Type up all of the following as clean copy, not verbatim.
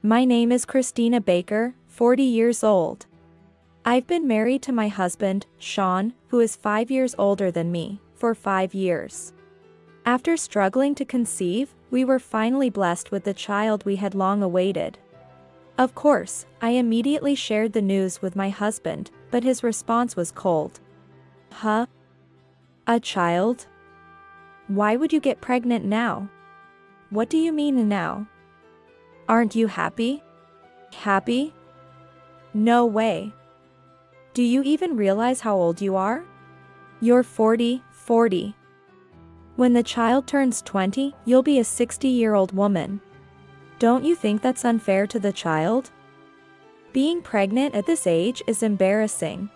My name is Christina Baker, 40 years old. I've been married to my husband, Sean, who is 5 years older than me, for 5 years. After struggling to conceive, we were finally blessed with the child we had long awaited. Of course, I immediately shared the news with my husband, but his response was cold. Huh? A child? Why would you get pregnant now? What do you mean now? Aren't you happy? Happy? No way. Do you even realize how old you are? You're 40. When the child turns 20, you'll be a 60-year-old woman. Don't you think that's unfair to the child? Being pregnant at this age is embarrassing.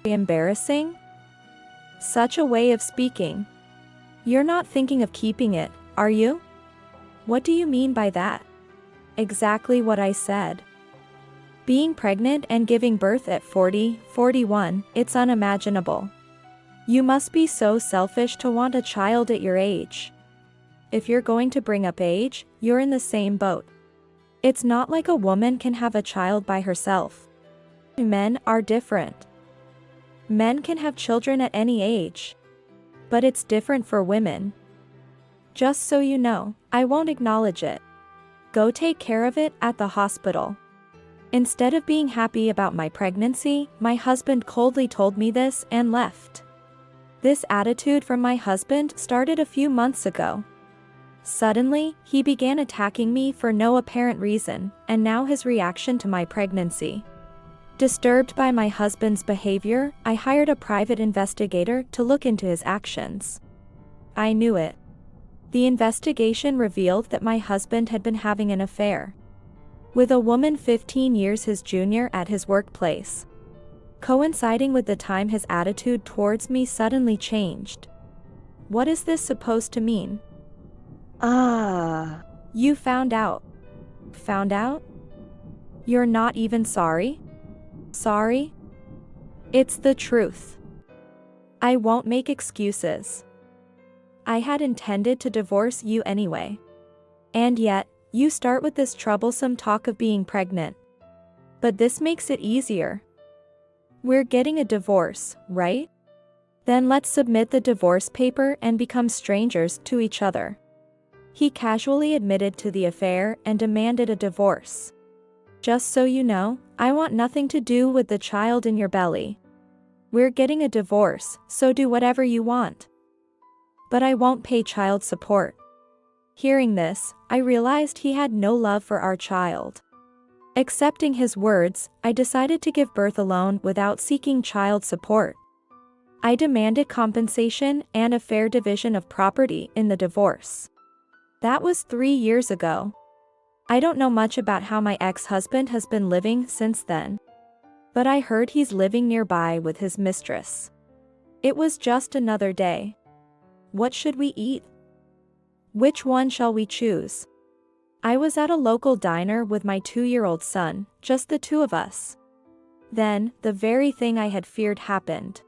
Embarrassing? Such a way of speaking. You're not thinking of keeping it, are you? What do you mean by that? Exactly what I said. Being pregnant and giving birth at 40, 41, it's unimaginable. You must be so selfish to want a child at your age. If you're going to bring up age, you're in the same boat. It's not like a woman can have a child by herself. Men are different. Men can have children at any age. But it's different for women. Just so you know, I won't acknowledge it. Go take care of it at the hospital. Instead of being happy about my pregnancy, my husband coldly told me this and left. This attitude from my husband started a few months ago. Suddenly, he began attacking me for no apparent reason, and now his reaction to my pregnancy. Disturbed by my husband's behavior, I hired a private investigator to look into his actions. I knew it. The investigation revealed that my husband had been having an affair with a woman 15 years his junior at his workplace. Coinciding with the time his attitude towards me suddenly changed. What is this supposed to mean? You found out. Found out? You're not even sorry? Sorry? It's the truth. I won't make excuses. I had intended to divorce you anyway. And yet, you start with this troublesome talk of being pregnant. But this makes it easier. We're getting a divorce, right? Then let's submit the divorce paper and become strangers to each other. He casually admitted to the affair and demanded a divorce. Just so you know, I want nothing to do with the child in your belly. We're getting a divorce, so do whatever you want. But I won't pay child support. Hearing this, I realized he had no love for our child. Accepting his words, I decided to give birth alone without seeking child support. I demanded compensation and a fair division of property in the divorce. That was 3 years ago. I don't know much about how my ex-husband has been living since then. But I heard he's living nearby with his mistress. It was just another day. What should we eat? Which one shall we choose? I was at a local diner with my 2-year-old son, just the two of us. Then, the very thing I had feared happened.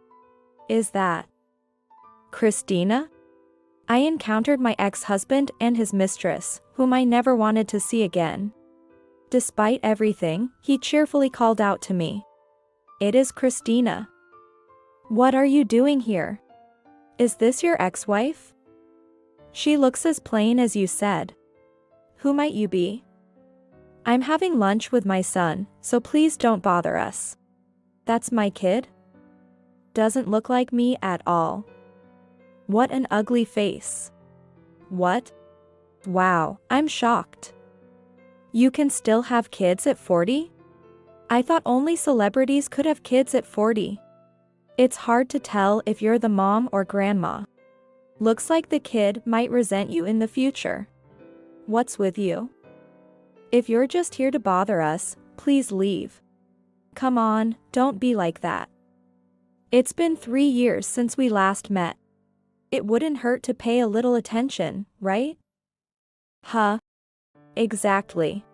Is that Christina? I encountered my ex-husband and his mistress, whom I never wanted to see again. Despite everything, he cheerfully called out to me. It is Christina. What are you doing here? Is this your ex-wife? She looks as plain as you said. Who might you be? I'm having lunch with my son, so please don't bother us. That's my kid? Doesn't look like me at all. What an ugly face. What? Wow, I'm shocked. You can still have kids at 40? I thought only celebrities could have kids at 40. It's hard to tell if you're the mom or grandma. Looks like the kid might resent you in the future. What's with you? If you're just here to bother us, please leave. Come on, don't be like that. It's been 3 years since we last met. It wouldn't hurt to pay a little attention, right? Huh? Exactly.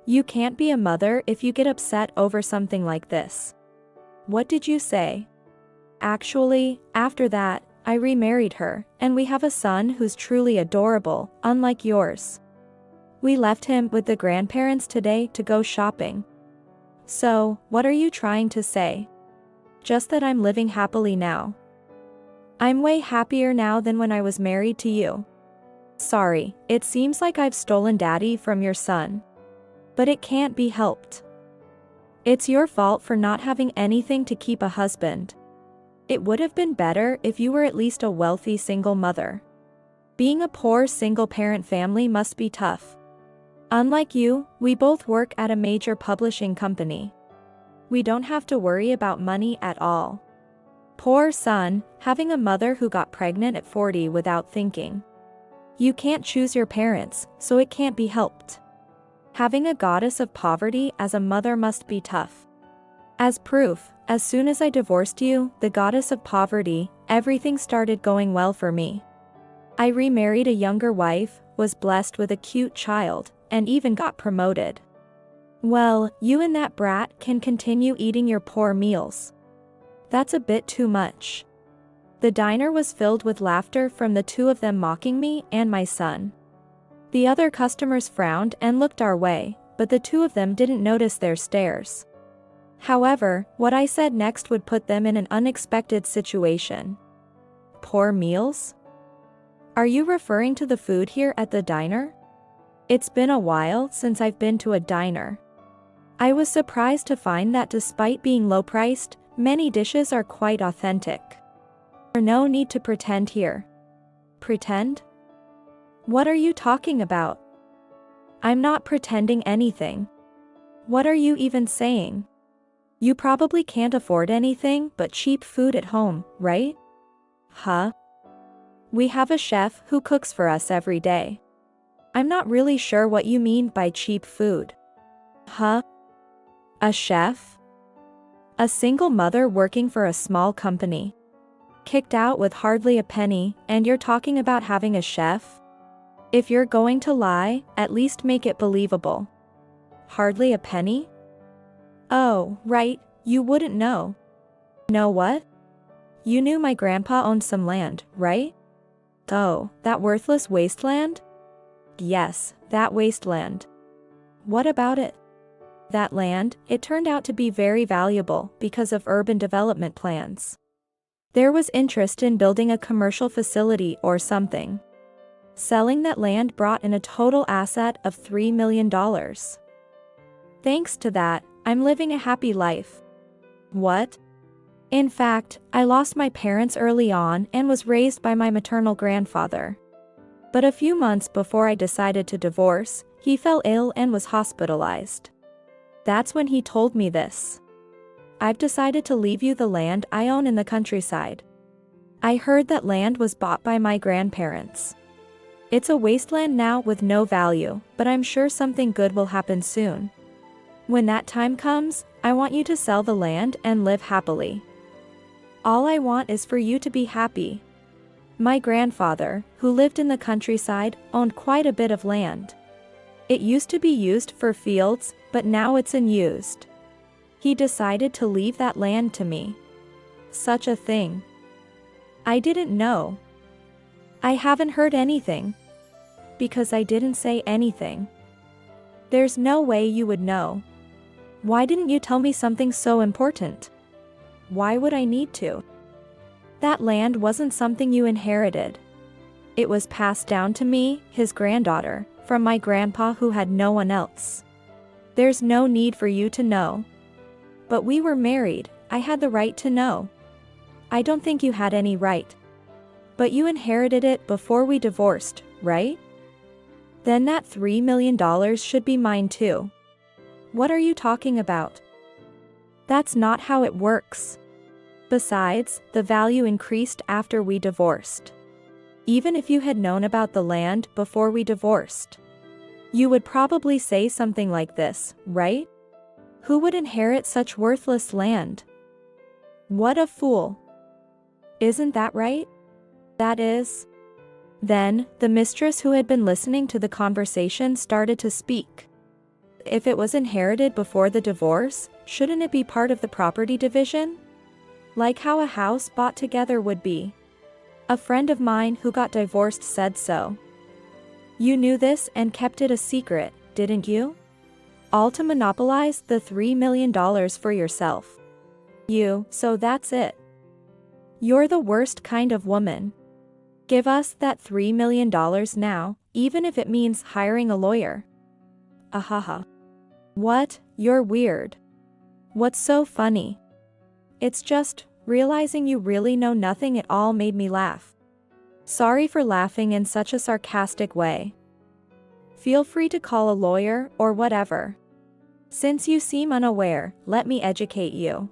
You can't be a mother if you get upset over something like this. What did you say? Actually, after that, I remarried her, and we have a son who's truly adorable, unlike yours. We left him with the grandparents today to go shopping. So, what are you trying to say? Just that I'm living happily now. I'm way happier now than when I was married to you. Sorry, it seems like I've stolen daddy from your son. But it can't be helped. It's your fault for not having anything to keep a husband. It would have been better if you were at least a wealthy single mother. Being a poor single-parent family must be tough. Unlike you, we both work at a major publishing company. We don't have to worry about money at all. Poor son, having a mother who got pregnant at 40 without thinking. You can't choose your parents, so it can't be helped. Having a goddess of poverty as a mother must be tough. As proof, as soon as I divorced you, the goddess of poverty, everything started going well for me. I remarried a younger wife, was blessed with a cute child, and even got promoted. Well, you and that brat can continue eating your poor meals. That's a bit too much. The diner was filled with laughter from the two of them mocking me and my son. The other customers frowned and looked our way, but the two of them didn't notice their stares. However, what I said next would put them in an unexpected situation. Poor meals? Are you referring to the food here at the diner? It's been a while since I've been to a diner. I was surprised to find that despite being low-priced, many dishes are quite authentic. There's no need to pretend here. Pretend? What are you talking about? I'm not pretending anything. What are you even saying? You probably can't afford anything but cheap food at home, right? Huh? We have a chef who cooks for us every day. I'm not really sure what you mean by cheap food. Huh? A chef? A single mother working for a small company. Kicked out with hardly a penny, and you're talking about having a chef? If you're going to lie, at least make it believable. Hardly a penny? Oh, right, you wouldn't know. Know what? You knew my grandpa owned some land, right? Oh, that worthless wasteland? Yes, that wasteland. What about it? That land, it turned out to be very valuable because of urban development plans. There was interest in building a commercial facility or something. Selling that land brought in a total asset of $3 million. Thanks to that, I'm living a happy life. What? In fact, I lost my parents early on and was raised by my maternal grandfather. But a few months before I decided to divorce, he fell ill and was hospitalized. That's when he told me this. I've decided to leave you the land I own in the countryside. I heard that land was bought by my grandparents. It's a wasteland now with no value, but I'm sure something good will happen soon. When that time comes, I want you to sell the land and live happily. All I want is for you to be happy. My grandfather, who lived in the countryside, owned quite a bit of land. It used to be used for fields, but now it's unused. He decided to leave that land to me. Such a thing. I didn't know. I haven't heard anything. Because I didn't say anything. There's no way you would know. Why didn't you tell me something so important? Why would I need to? That land wasn't something you inherited. It was passed down to me, his granddaughter, from my grandpa who had no one else. There's no need for you to know. But we were married, I had the right to know. I don't think you had any right. But you inherited it before we divorced, right? Then that $3 million should be mine too. What are you talking about? That's not how it works. Besides, the value increased after we divorced. Even if you had known about the land before we divorced, you would probably say something like this, right? Who would inherit such worthless land? What a fool. Isn't that right? That is. Then, the mistress who had been listening to the conversation started to speak. If it was inherited before the divorce, shouldn't it be part of the property division? Like how a house bought together would be. A friend of mine who got divorced said so. You knew this and kept it a secret, didn't you? All to monopolize the $3 million for yourself. So that's it. You're the worst kind of woman. Give us that $3 million now, even if it means hiring a lawyer. Ahaha. What? You're weird. What's so funny? It's just, realizing you really know nothing at all made me laugh. Sorry for laughing in such a sarcastic way. Feel free to call a lawyer or whatever. Since you seem unaware, let me educate you.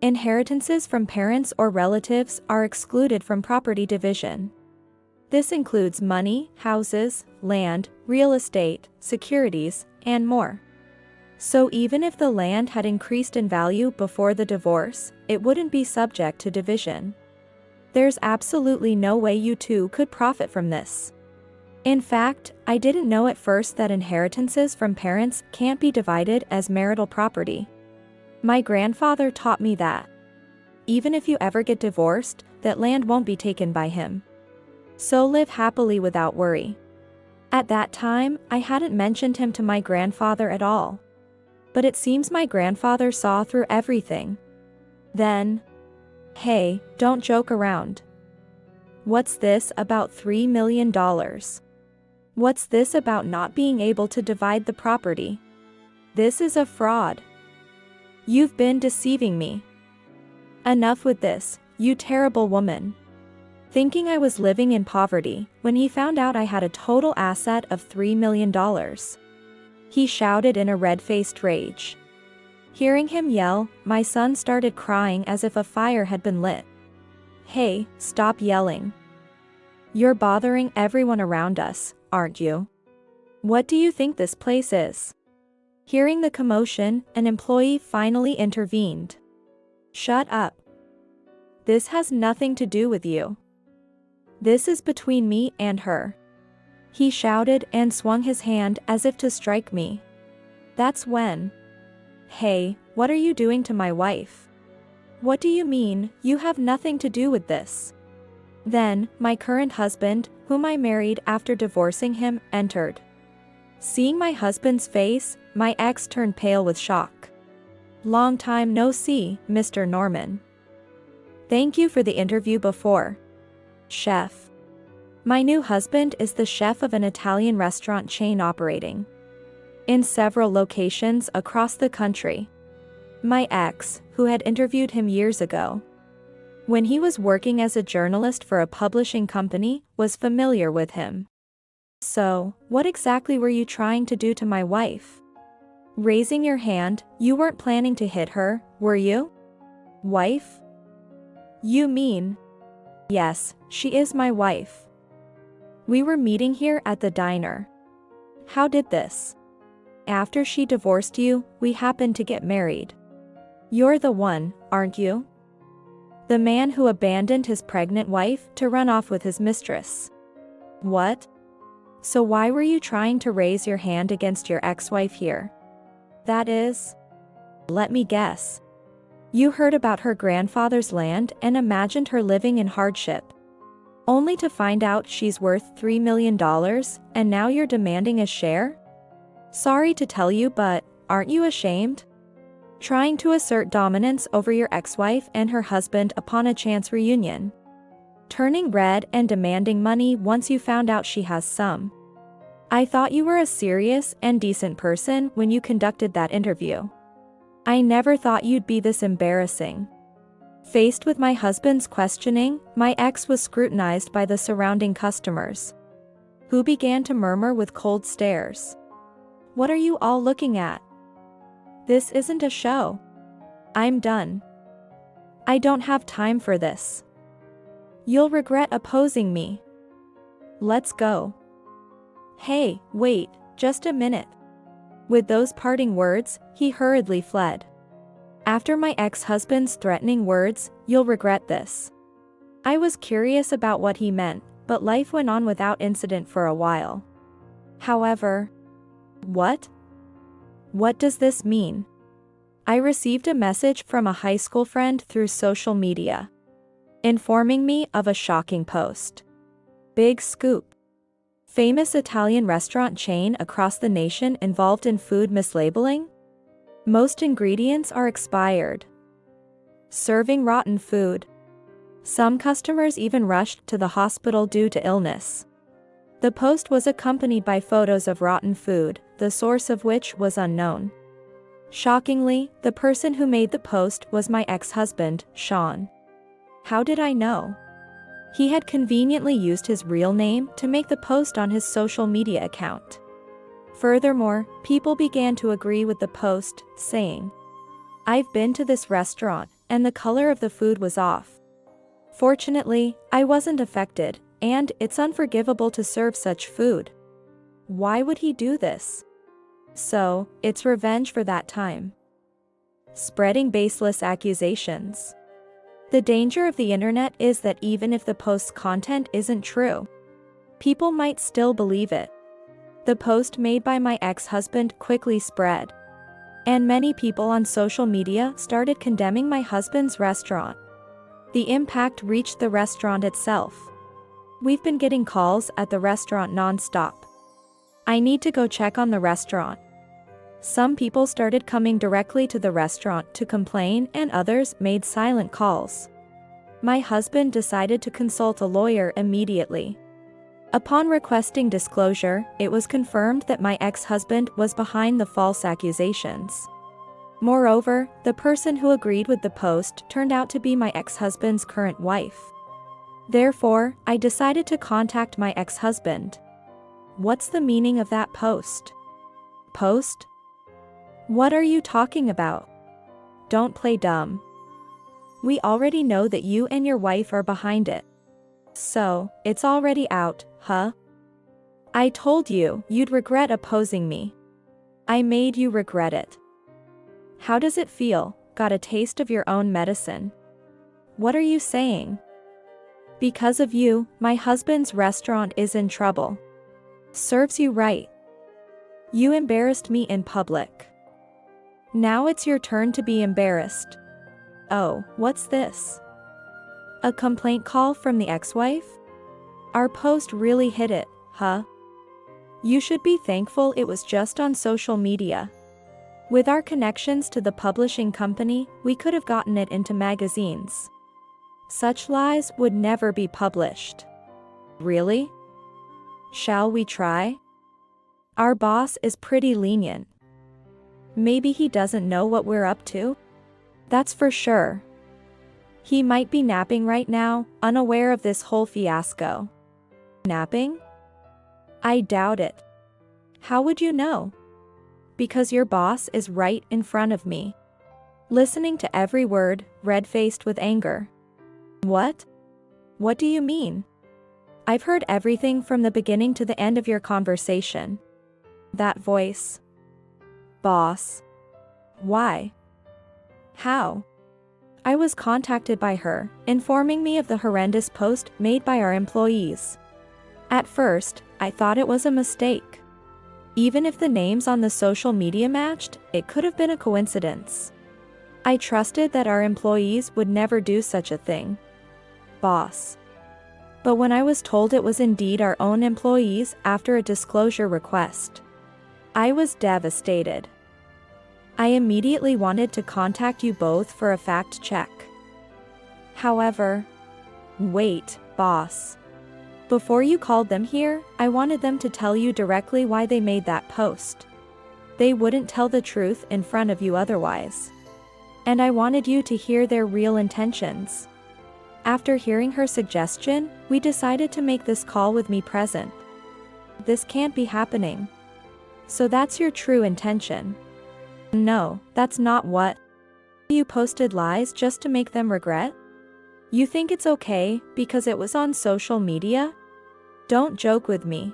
Inheritances from parents or relatives are excluded from property division. This includes money, houses, land, real estate, securities, and more. So even if the land had increased in value before the divorce, it wouldn't be subject to division. There's absolutely no way you two could profit from this. In fact, I didn't know at first that inheritances from parents can't be divided as marital property. My grandfather taught me that. Even if you ever get divorced, that land won't be taken by him. So live happily without worry. At that time, I hadn't mentioned him to my grandfather at all. But it seems my grandfather saw through everything. Then, hey, don't joke around. What's this about $3 million? What's this about not being able to divide the property? This is a fraud. You've been deceiving me. Enough with this, you terrible woman. Thinking I was living in poverty, when he found out I had a total asset of $3 million. He shouted in a red-faced rage. Hearing him yell, my son started crying as if a fire had been lit. Hey, stop yelling. You're bothering everyone around us, aren't you? What do you think this place is? Hearing the commotion, an employee finally intervened. Shut up. This has nothing to do with you. This is between me and her. He shouted and swung his hand as if to strike me. That's when. Hey, what are you doing to my wife? What do you mean, you have nothing to do with this? Then, my current husband, whom I married after divorcing him, entered. Seeing my husband's face, my ex turned pale with shock. Long time no see, Mr. Norman. Thank you for the interview before. Chef. My new husband is the chef of an Italian restaurant chain operating in several locations across the country. My ex, who had interviewed him years ago, when he was working as a journalist for a publishing company, was familiar with him. So, what exactly were you trying to do to my wife? Raising your hand, you weren't planning to hit her, were you? Wife? You mean? Yes, she is my wife. We were meeting here at the diner. How did this? After she divorced you, we happened to get married. You're the one, aren't you? The man who abandoned his pregnant wife to run off with his mistress. What? So why were you trying to raise your hand against your ex-wife here? That is... Let me guess. You heard about her grandfather's land and imagined her living in hardship. Only to find out she's worth $3 million, and now you're demanding a share? Sorry to tell you, but aren't you ashamed? Trying to assert dominance over your ex-wife and her husband upon a chance reunion. Turning red and demanding money once you found out she has some. I thought you were a serious and decent person when you conducted that interview. I never thought you'd be this embarrassing. Faced with my husband's questioning, my ex was scrutinized by the surrounding customers, who began to murmur with cold stares. What are you all looking at? This isn't a show. I'm done. I don't have time for this. You'll regret opposing me. Let's go. Hey, wait, just a minute. With those parting words, he hurriedly fled. After my ex-husband's threatening words, you'll regret this. I was curious about what he meant, but life went on without incident for a while. However, what? What does this mean? I received a message from a high school friend through social media, informing me of a shocking post. Big scoop. Famous Italian restaurant chain across the nation involved in food mislabeling? Most ingredients are expired. Serving rotten food. Some customers even rushed to the hospital due to illness. The post was accompanied by photos of rotten food, the source of which was unknown. Shockingly, the person who made the post was my ex-husband, Sean. How did I know? He had conveniently used his real name to make the post on his social media account. Furthermore, people began to agree with the post, saying, "I've been to this restaurant, and the color of the food was off." Fortunately, I wasn't affected, and it's unforgivable to serve such food. Why would he do this? So, it's revenge for that time. Spreading baseless accusations. The danger of the internet is that even if the post's content isn't true, people might still believe it. The post made by my ex-husband quickly spread, and many people on social media started condemning my husband's restaurant. The impact reached the restaurant itself. We've been getting calls at the restaurant non-stop. I need to go check on the restaurant. Some people started coming directly to the restaurant to complain, and others made silent calls. My husband decided to consult a lawyer immediately. Upon requesting disclosure, it was confirmed that my ex-husband was behind the false accusations. Moreover, the person who agreed with the post turned out to be my ex-husband's current wife. Therefore, I decided to contact my ex-husband. What's the meaning of that post? Post? What are you talking about? Don't play dumb. We already know that you and your wife are behind it. So, it's already out, huh? I told you you'd regret opposing me. I made you regret it. How does it feel? Got a taste of your own medicine? What are you saying? Because of you, my husband's restaurant is in trouble. Serves you right. You embarrassed me in public. Now it's your turn to be embarrassed. Oh, what's this? A complaint call from the ex-wife? Our post really hit it, huh? You should be thankful it was just on social media. With our connections to the publishing company, we could have gotten it into magazines. Such lies would never be published. Really? Shall we try? Our boss is pretty lenient. Maybe he doesn't know what we're up to? That's for sure. He might be napping right now, unaware of this whole fiasco. Napping? I doubt it. How would you know? Because your boss is right in front of me, listening to every word, red-faced with anger. What? What do you mean? I've heard everything from the beginning to the end of your conversation. That voice. Boss. Why? How? I was contacted by her, informing me of the horrendous post made by our employees. At first, I thought it was a mistake. Even if the names on the social media matched, it could have been a coincidence. I trusted that our employees would never do such a thing. Boss. But when I was told it was indeed our own employees after a disclosure request, I was devastated. I immediately wanted to contact you both for a fact check. However, wait, boss. Before you called them here, I wanted them to tell you directly why they made that post. They wouldn't tell the truth in front of you otherwise. And I wanted you to hear their real intentions. After hearing her suggestion, we decided to make this call with me present. This can't be happening. So that's your true intention. No, that's not what. You posted lies just to make them regret? You think it's okay because it was on social media? Don't joke with me.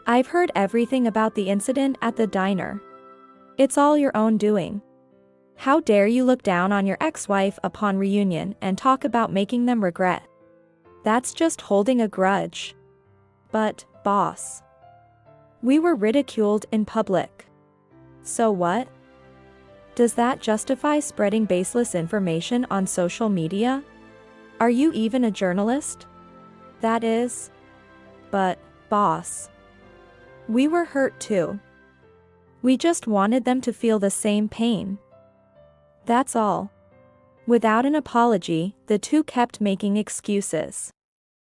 I've heard everything about the incident at the diner. It's all your own doing. How dare you look down on your ex-wife upon reunion and talk about making them regret? That's just holding a grudge. But, boss, we were ridiculed in public. So what? Does that justify spreading baseless information on social media? Are you even a journalist? That is. But, Boss. We were hurt too. We just wanted them to feel the same pain. That's all. Without an apology, the two kept making excuses.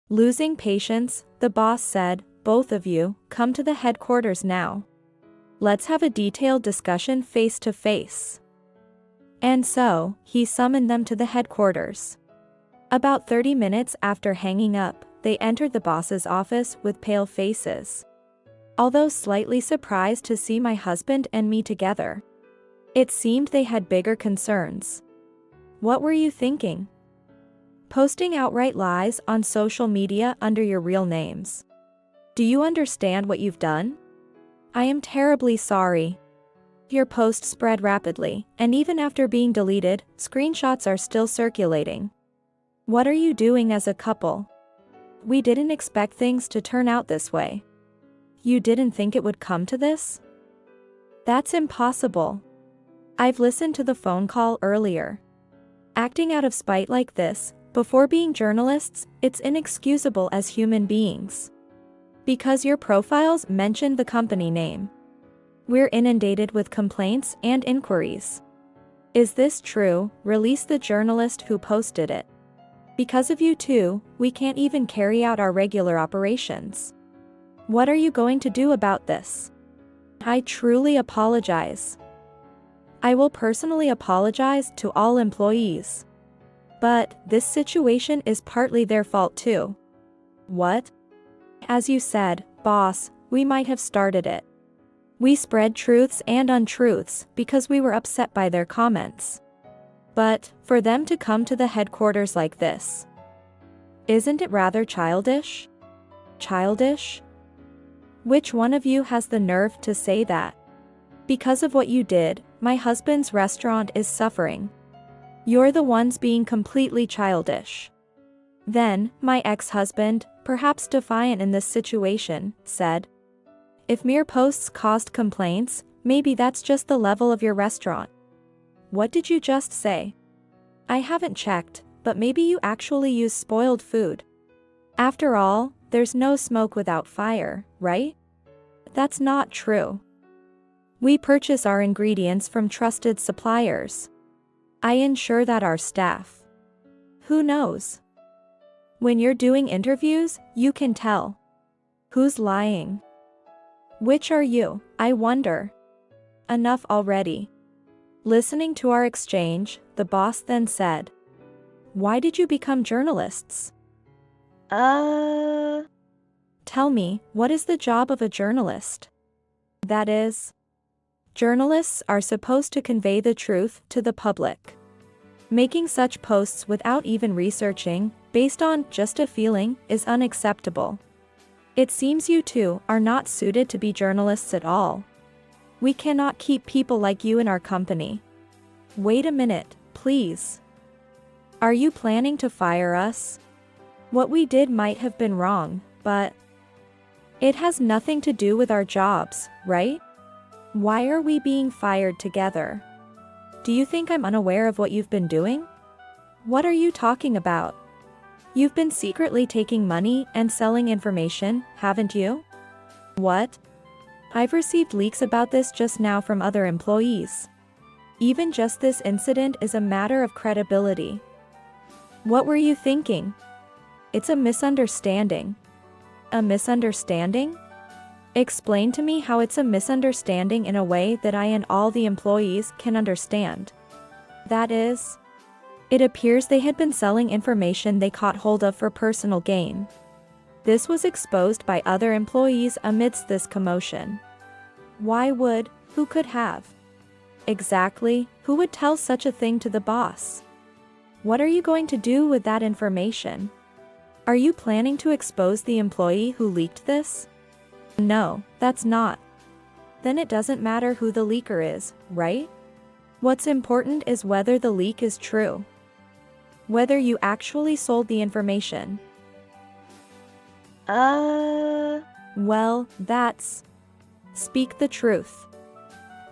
Losing patience, the boss said, "Both of you, come to the headquarters now. Let's have a detailed discussion face to face." And so, he summoned them to the headquarters. About 30 minutes after hanging up, they entered the boss's office with pale faces. Although slightly surprised to see my husband and me together, it seemed they had bigger concerns. What were you thinking? Posting outright lies on social media under your real names. Do you understand what you've done? I am terribly sorry. Your post spread rapidly, and even after being deleted, screenshots are still circulating. What are you doing as a couple? We didn't expect things to turn out this way. You didn't think it would come to this? That's impossible. I've listened to the phone call earlier. Acting out of spite like this, before being journalists, it's inexcusable as human beings. Because your profiles mentioned the company name. We're inundated with complaints and inquiries. Is this true? Release the journalist who posted it. Because of you two, we can't even carry out our regular operations. What are you going to do about this? I truly apologize. I will personally apologize to all employees. But this situation is partly their fault too. What? As you said, boss, we might have started it. We spread truths and untruths because we were upset by their comments. But, for them to come to the headquarters like this, isn't it rather childish? Childish? Which one of you has the nerve to say that? Because of what you did, my husband's restaurant is suffering. You're the ones being completely childish. Then, my ex-husband, perhaps defiant in this situation, said, "If mere posts caused complaints, maybe that's just the level of your restaurant." What did you just say? I haven't checked, but maybe you actually use spoiled food. After all, there's no smoke without fire, right? That's not true. We purchase our ingredients from trusted suppliers. I ensure that our staff. Who knows? When you're doing interviews, you can tell. Who's lying? Which are you, I wonder? Enough already. Listening to our exchange, the boss then said, "Why did you become journalists?" Tell me, what is the job of a journalist? That is, journalists are supposed to convey the truth to the public. Making such posts without even researching, based on just a feeling, is unacceptable. It seems you two are not suited to be journalists at all. We cannot keep people like you in our company. Wait a minute, please. Are you planning to fire us? What we did might have been wrong, but it has nothing to do with our jobs, right? Why are we being fired together? Do you think I'm unaware of what you've been doing? What are you talking about? You've been secretly taking money and selling information, haven't you? What? I've received leaks about this just now from other employees. Even just this incident is a matter of credibility. What were you thinking? It's a misunderstanding. A misunderstanding? Explain to me how it's a misunderstanding in a way that I and all the employees can understand. That is, it appears they had been selling information they caught hold of for personal gain. This was exposed by other employees amidst this commotion. Why would, who could have? Exactly, who would tell such a thing to the boss? What are you going to do with that information? Are you planning to expose the employee who leaked this? No, that's not. Then it doesn't matter who the leaker is, right? What's important is whether the leak is true. Whether you actually sold the information. Well, that's... Speak the truth.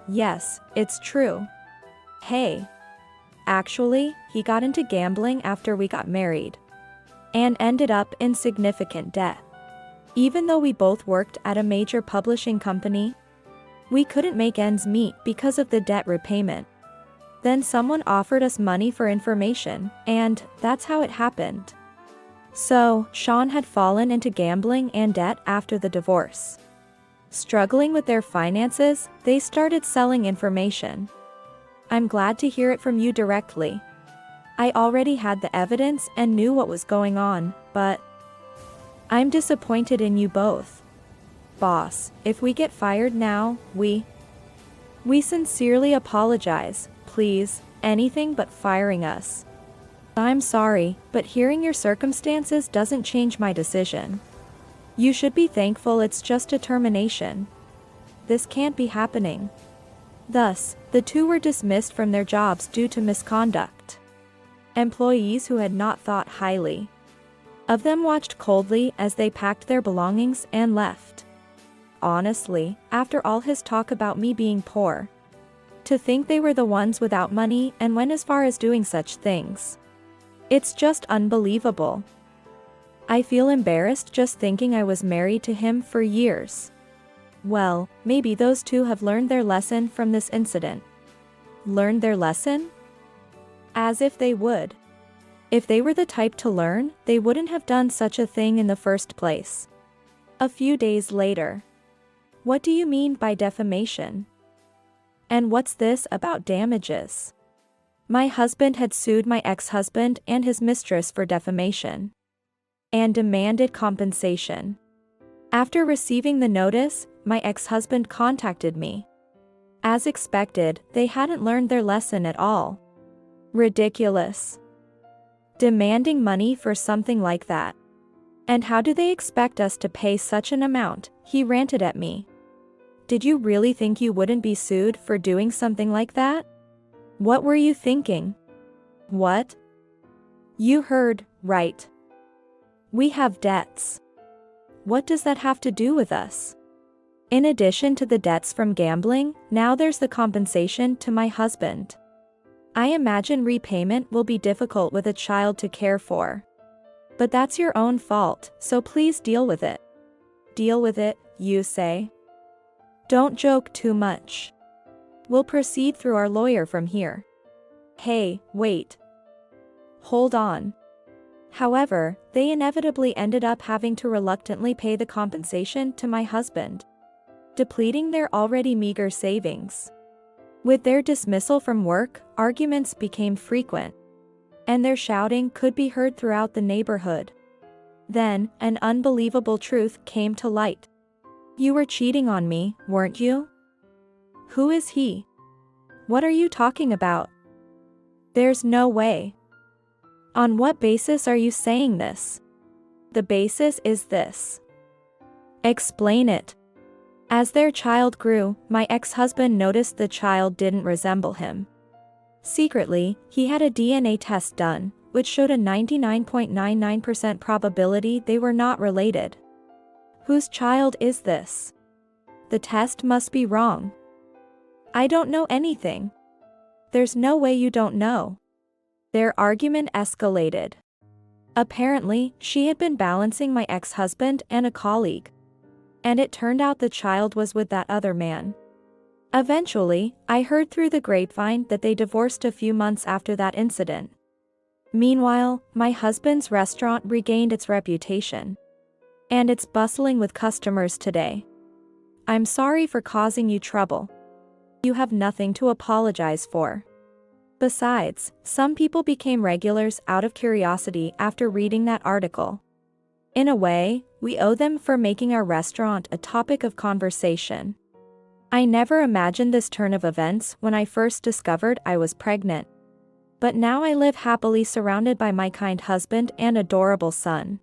Yes, it's true. Hey. Actually, he got into gambling after we got married. And ended up in significant debt. Even though we both worked at a major publishing company, we couldn't make ends meet because of the debt repayment. Then someone offered us money for information, and that's how it happened. So, Sean had fallen into gambling and debt after the divorce. Struggling with their finances, they started selling information. I'm glad to hear it from you directly. I already had the evidence and knew what was going on, but I'm disappointed in you both. Boss, if we get fired now, we sincerely apologize, please, anything but firing us. I'm sorry, but hearing your circumstances doesn't change my decision. You should be thankful it's just a termination. This can't be happening. Thus, the two were dismissed from their jobs due to misconduct. Employees who had not thought highly of them watched coldly as they packed their belongings and left. Honestly, after all his talk about me being poor, to think they were the ones without money and went as far as doing such things. It's just unbelievable. I feel embarrassed just thinking I was married to him for years. Well, maybe those two have learned their lesson from this incident. Learned their lesson? As if they would. If they were the type to learn, they wouldn't have done such a thing in the first place. A few days later. What do you mean by defamation? And what's this about damages? My husband had sued my ex-husband and his mistress for defamation and demanded compensation. After receiving the notice, my ex-husband contacted me. As expected, they hadn't learned their lesson at all. Ridiculous. Demanding money for something like that. And how do they expect us to pay such an amount? He ranted at me. Did you really think you wouldn't be sued for doing something like that? What were you thinking? What? You heard right. We have debts. What does that have to do with us? In addition to the debts from gambling, now there's the compensation to my husband. I imagine repayment will be difficult with a child to care for. But that's your own fault, so please deal with it. Deal with it, you say? Don't joke too much. We'll proceed through our lawyer from here. Hey, wait. Hold on. However, they inevitably ended up having to reluctantly pay the compensation to my husband, depleting their already meager savings. With their dismissal from work, arguments became frequent, and their shouting could be heard throughout the neighborhood. Then, an unbelievable truth came to light. You were cheating on me, weren't you? Who is he? What are you talking about? There's no way. On what basis are you saying this? The basis is this. Explain it. As their child grew, my ex-husband noticed the child didn't resemble him. Secretly, he had a DNA test done, which showed a 99.99% probability they were not related. Whose child is this? The test must be wrong. I don't know anything. There's no way you don't know. Their argument escalated. Apparently, she had been balancing my ex-husband and a colleague. And it turned out the child was with that other man. Eventually, I heard through the grapevine that they divorced a few months after that incident. Meanwhile, my husband's restaurant regained its reputation. And it's bustling with customers today. I'm sorry for causing you trouble. You have nothing to apologize for. Besides, some people became regulars out of curiosity after reading that article. In a way, we owe them for making our restaurant a topic of conversation. I never imagined this turn of events when I first discovered I was pregnant. But now I live happily surrounded by my kind husband and adorable son.